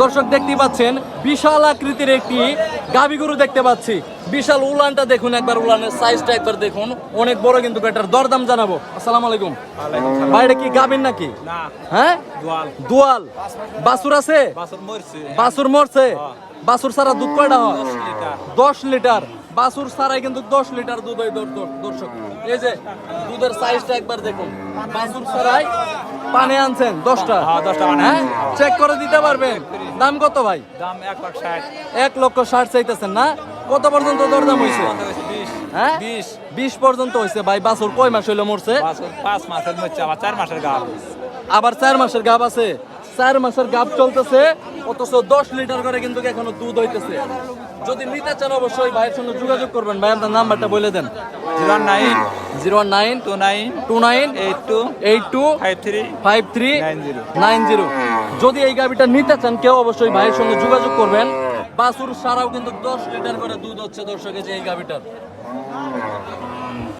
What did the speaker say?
দর্শক দেখতে পাচ্ছেন বিশাল আকৃতির একটি গাভী গরু দেখতে পাচ্ছি। বিশাল উলানটা দেখুন একবার, উলানের সাইজটা একবার দেখুন, অনেক বড় কিন্তু এটার দরদাম জানাবো। আসসালামু আলাইকুম ভাই, এটা কি গাভীর নাকি? হ্যাঁ, দোয়াল। বাছুর আছে? বাছুর মরছে। বাছুর ছাড়া দুধ কয়টা হয়? 10 লিটার। বাছুর ছাড়াই কিন্তু 10 লিটার দুধ হয় দর্শক। এই যে দুধের সাইজটা একবার দেখুন, বাছুর ছাড়াই পানি আনছেন 10টা। হ্যাঁ, চেক করে দিতে পারবেন। দাম কত ভাই? দাম 1,60,000 1,60,000 চাইতেছেন না? কত পর্যন্ত দরদাম হয়েছে? হ্যাঁ, 20 পর্যন্ত হয়েছে ভাই। বাছুর কয় মাস হইলো মরছে? 5 মাসের মধ্যে আবার 4 মাসের গাব। আবার 4 মাসের গাব আছে। 4 মাসের গাব চলতেছে, অথচ 10 লিটার করে কিন্তু এখনো দুধ হইতেছে। যদি নিতে চান অবশ্যই ভাইয়ের সঙ্গে যোগাযোগ করবেন। ভাই আপনার নাম্বারটা বলে দেন। 0192982535390। যদি এই গাভিটা নিতে চান কেউ অবশ্যই ভাইয়ের সঙ্গে যোগাযোগ করবেন। বাছুর সারাও কিন্তু 10 লিটার করে দুধ হচ্ছে দর্শকের যে এই গাভিটার।